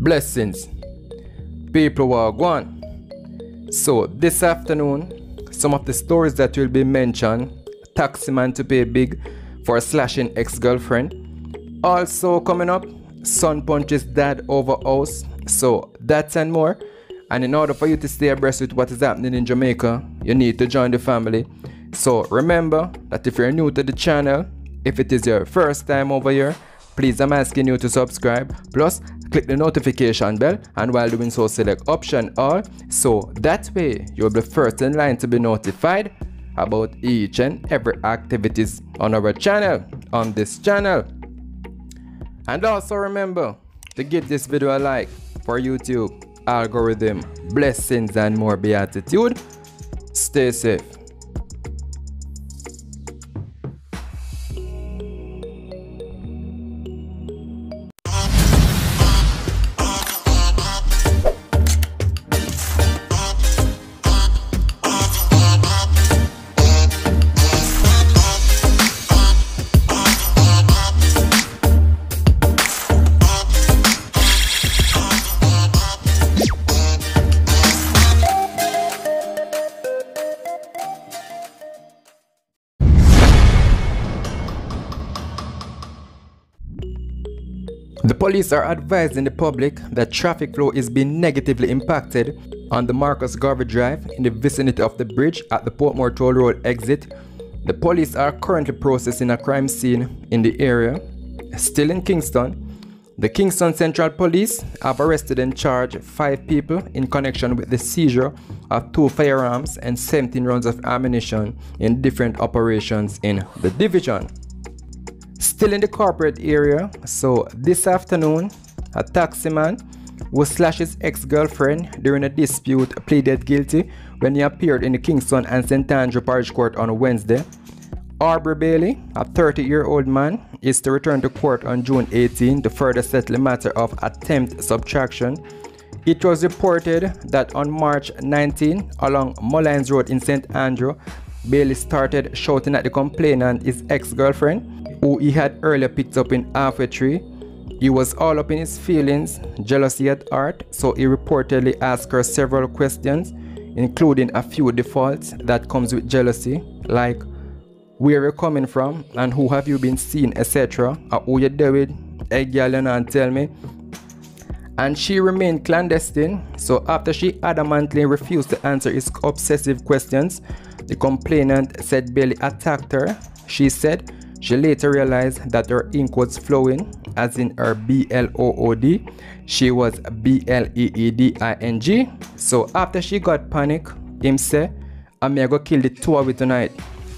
Blessings, people who are gone. So this afternoon, some of the stories that will be mentioned: taxi man to pay big for slashing ex-girlfriend. Also coming up, son punches dad over house. So that and more. And in order for you to stay abreast with what is happening in Jamaica, you need to join the family. So remember that if you're new to the channel, if it is your first time over here, please, I'm asking you to subscribe. Plus, click the notification bell, and while doing so, select option all. So that way, you'll be first in line to be notified about each and every activities on our channel, on this channel. And also remember to give this video a like for YouTube algorithm. Blessings and more beatitude. Stay safe. The police are advising the public that traffic flow is being negatively impacted on the Marcus Garvey Drive in the vicinity of the bridge at the Portmore Toll Road exit. The police are currently processing a crime scene in the area. Still in Kingston, the Kingston Central Police have arrested and charged 5 people in connection with the seizure of 2 firearms and 17 rounds of ammunition in different operations in the division. Still in the corporate area, so this afternoon, a taximan who slashed his ex-girlfriend during a dispute pleaded guilty when he appeared in the Kingston and St. Andrew Parish Court on Wednesday. Aubrey Bailey, a 30-year-old man, is to return to court on June 18 to further settle the matter of attempt subtraction. It was reported that on March 19, along Mullines Road in St. Andrew, Bailey started shouting at the complainant, his ex-girlfriend, who he had earlier picked up in Halfway Tree. He was all up in his feelings, jealousy at heart, so he reportedly asked her several questions, including a few defaults that comes with jealousy, like where you're coming from and who have you been seeing, etc. Or who you deal with, hey girl, you know, and tell me. And she remained clandestine, so after she adamantly refused to answer his obsessive questions, the complainant said Bailey attacked her. She said she later realized that her ink was flowing, as in her BLOOD. She was BLEEDING. So after she got panic, him said, I'm gonna go kill the 2 of you tonight.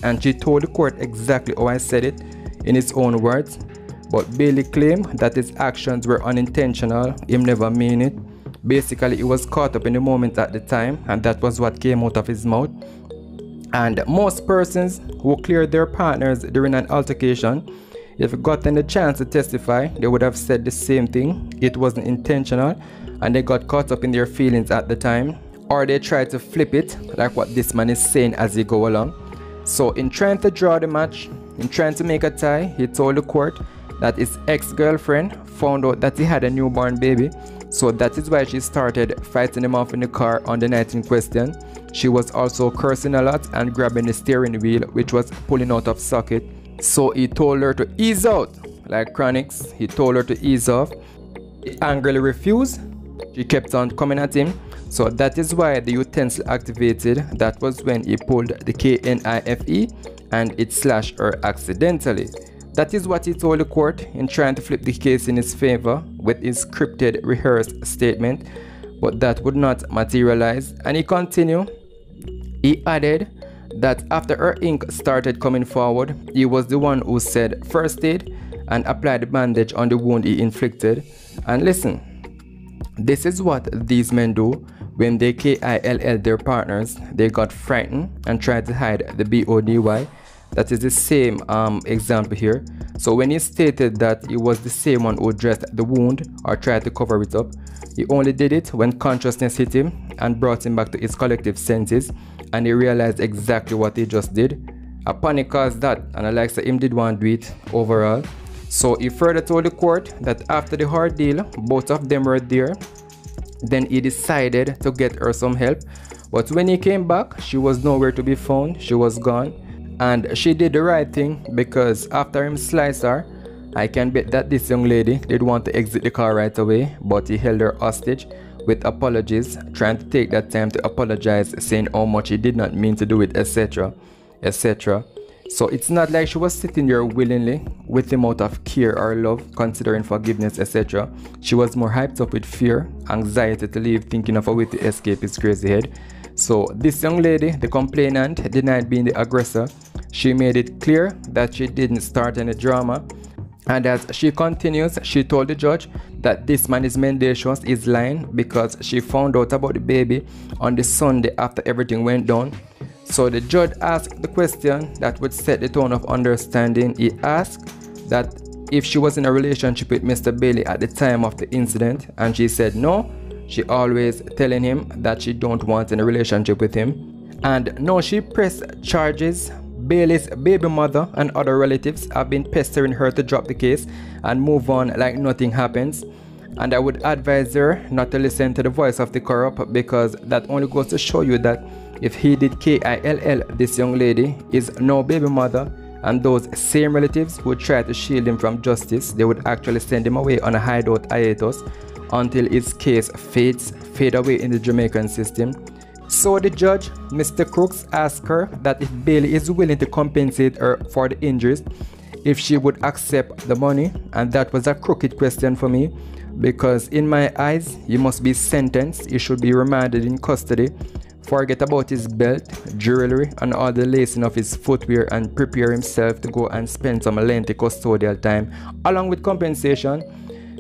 And she told the court exactly how I said it in his own words. But Bailey claimed that his actions were unintentional, him never mean it. Basically, he was caught up in the moment at the time, and that was what came out of his mouth. And most persons who cleared their partners during an altercation, if gotten the chance to testify, they would have said the same thing. It wasn't intentional, and they got caught up in their feelings at the time, or they tried to flip it, like what this man is saying as he go along. So in trying to draw the match, in trying to make a tie, he told the court that his ex-girlfriend found out that he had a newborn baby. So that is why she started fighting him off in the car on the night in question. She was also cursing a lot and grabbing the steering wheel, which was pulling out of socket. So he told her to ease out, like Chronix. He told her to ease off. He angrily refused. She kept on coming at him. So that is why the utensil activated. That was when he pulled the KNIFE and it slashed her accidentally. That is what he told the court in trying to flip the case in his favor with his scripted, rehearsed statement, but that would not materialize. And he continued. He added that after her ink started coming forward, he was the one who said first aid and applied the bandage on the wound he inflicted. And listen, this is what these men do when they KILL their partners. They got frightened and tried to hide the BODY. That is the same example here. So when he stated that he was the same one who dressed the wound or tried to cover it up, he only did it when consciousness hit him and brought him back to his collective senses, and he realized exactly what he just did. A panic caused that, and I like that him did want to do it overall. So he further told the court that after the ordeal, both of them were there. Then he decided to get her some help. But when he came back, she was nowhere to be found. She was gone. And she did the right thing, because after him sliced her, I can bet that this young lady did want to exit the car right away, but he held her hostage with apologies, trying to take that time to apologize, saying how much he did not mean to do it, etc., etc. So it's not like she was sitting there willingly with him out of care or love, considering forgiveness, etc. She was more hyped up with fear, anxiety to leave, thinking of a way to escape his crazy head. So this young lady, the complainant, denied being the aggressor. She made it clear that she didn't start any drama. And as she continues, she told the judge that this man is mendacious, is lying, because she found out about the baby on the Sunday after everything went down. So the judge asked the question that would set the tone of understanding. He asked that if she was in a relationship with Mr. Bailey at the time of the incident, and she said no. She always telling him that she don't want any relationship with him. And now she pressed charges. Bailey's baby mother and other relatives have been pestering her to drop the case and move on like nothing happens. And I would advise her not to listen to the voice of the corrupt, because that only goes to show you that if he did KILL, this young lady is no baby mother, and those same relatives who try to shield him from justice, they would actually send him away on a hideout hiatus until his case fade away in the Jamaican system. So the judge, Mr. Crooks, asked her that if Bailey is willing to compensate her for the injuries, if she would accept the money. And that was a crooked question for me, because in my eyes, he must be sentenced. He should be remanded in custody. Forget about his belt, jewelry, and all the lacing of his footwear, and prepare himself to go and spend some lengthy custodial time along with compensation.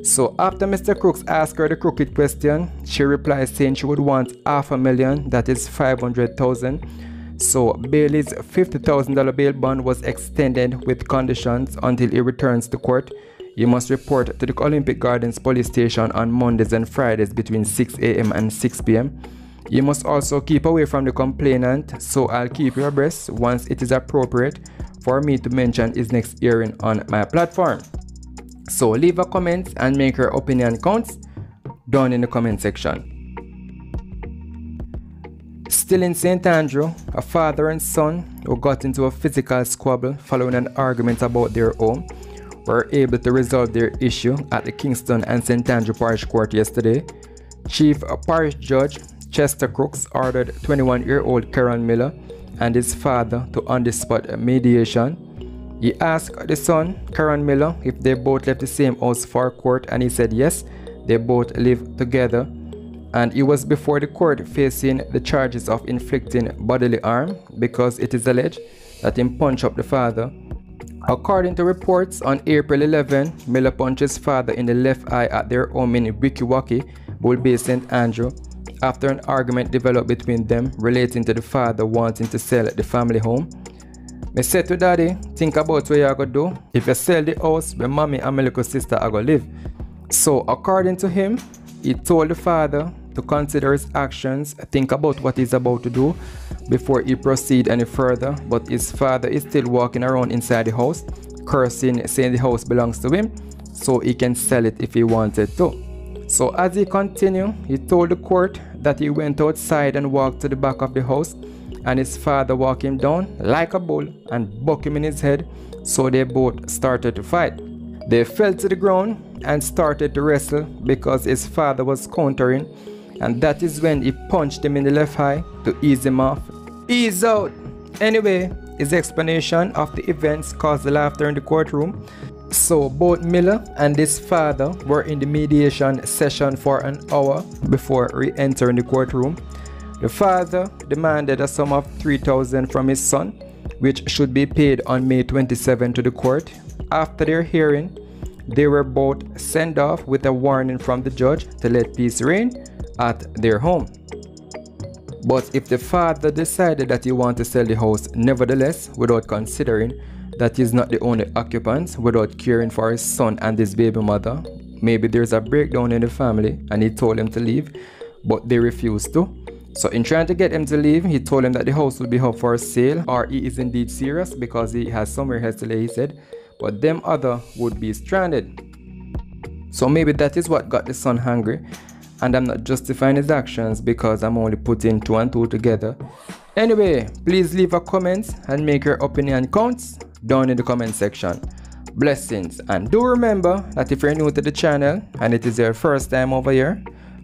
So after Mr. Crooks asked her the crooked question, she replied saying she would want $500,000, that is $500,000. So Bailey's $50,000 bail bond was extended with conditions until he returns to court. He must report to the Olympic Gardens police station on Mondays and Fridays between 6 a.m. and 6 p.m. You must also keep away from the complainant, so I'll keep you abreast once it is appropriate for me to mention his next hearing on my platform. So leave a comment and make your opinion count down in the comment section. Still in St. Andrew, a father and son who got into a physical squabble following an argument about their home were able to resolve their issue at the Kingston and St. Andrew Parish Court yesterday. Chief Parish Judge Chester Crooks ordered 21-year-old Karen Miller and his father to on-the-spot mediation. He asked the son, Karen Miller, if they both left the same house for court, and he said yes, they both live together. And he was before the court facing the charges of inflicting bodily harm because it is alleged that he punched up the father. According to reports, on April 11, Miller punched his father in the left eye at their home in Wickiwaki, Bull Bay, St. Andrew, after an argument developed between them relating to the father wanting to sell the family home. Me said to daddy, think about what you're going to do if you sell the house where mommy and my little sister are going to live. So according to him, he told the father to consider his actions, think about what he's about to do before he proceed any further. But his father is still walking around inside the house, cursing, saying the house belongs to him, so he can sell it if he wanted to. So as he continued, he told the court that he went outside and walked to the back of the house, and his father walked him down like a bull and bucked him in his head, so they both started to fight. They fell to the ground and started to wrestle because his father was countering, and that is when he punched him in the left eye to ease him off. Ease out! Anyway, his explanation of the events caused the laughter in the courtroom. So both Miller and his father were in the mediation session for an hour before re-entering the courtroom. The father demanded a sum of $3,000 from his son, which should be paid on May 27 to the court. After their hearing, they were both sent off with a warning from the judge to let peace reign at their home. But if the father decided that he wanted to sell the house nevertheless, without considering that he's not the only occupant, without caring for his son and his baby mother, maybe there's a breakdown in the family and he told him to leave, but they refused to. So in trying to get him to leave, he told him that the house would be up for sale, or he is indeed serious because he has somewhere else to lay, he said. but them other would be stranded. So maybe that is what got the son hungry, and I'm not justifying his actions because I'm only putting 2 and 2 together. Anyway, please leave a comment and make your opinion counts down in the comment section. Blessings, and do remember that if you're new to the channel and it is your first time over here,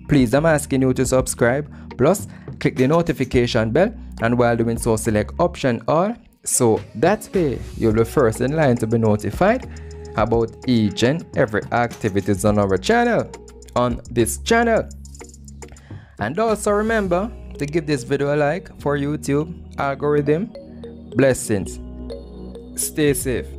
please I'm asking you to subscribe, plus click the notification bell, and while doing so select option all, so that way you'll be first in line to be notified about each and every activities on our channel, on this channel. And also remember to give this video a like for YouTube algorithm. Blessings. Stay safe.